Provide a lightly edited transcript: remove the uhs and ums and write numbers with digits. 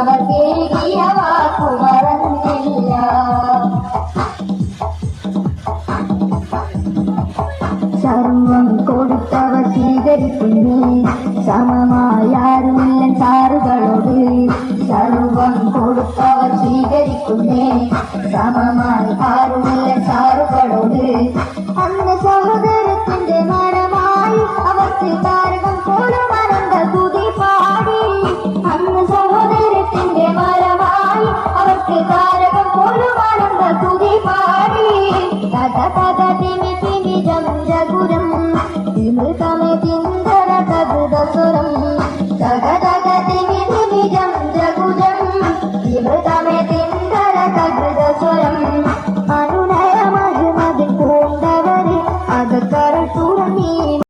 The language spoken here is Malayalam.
അവർ കേൾക്കിയ വാക്കു മറന്നില്ല. സർവം കൊടുത്തവർ സ്വീകരിക്കുന്നേ, സമമായാരുമില്ല സാറുകളോട്. സർവം കൊടുത്തവർ സ്വീകരിക്കുന്നേ, സമമായി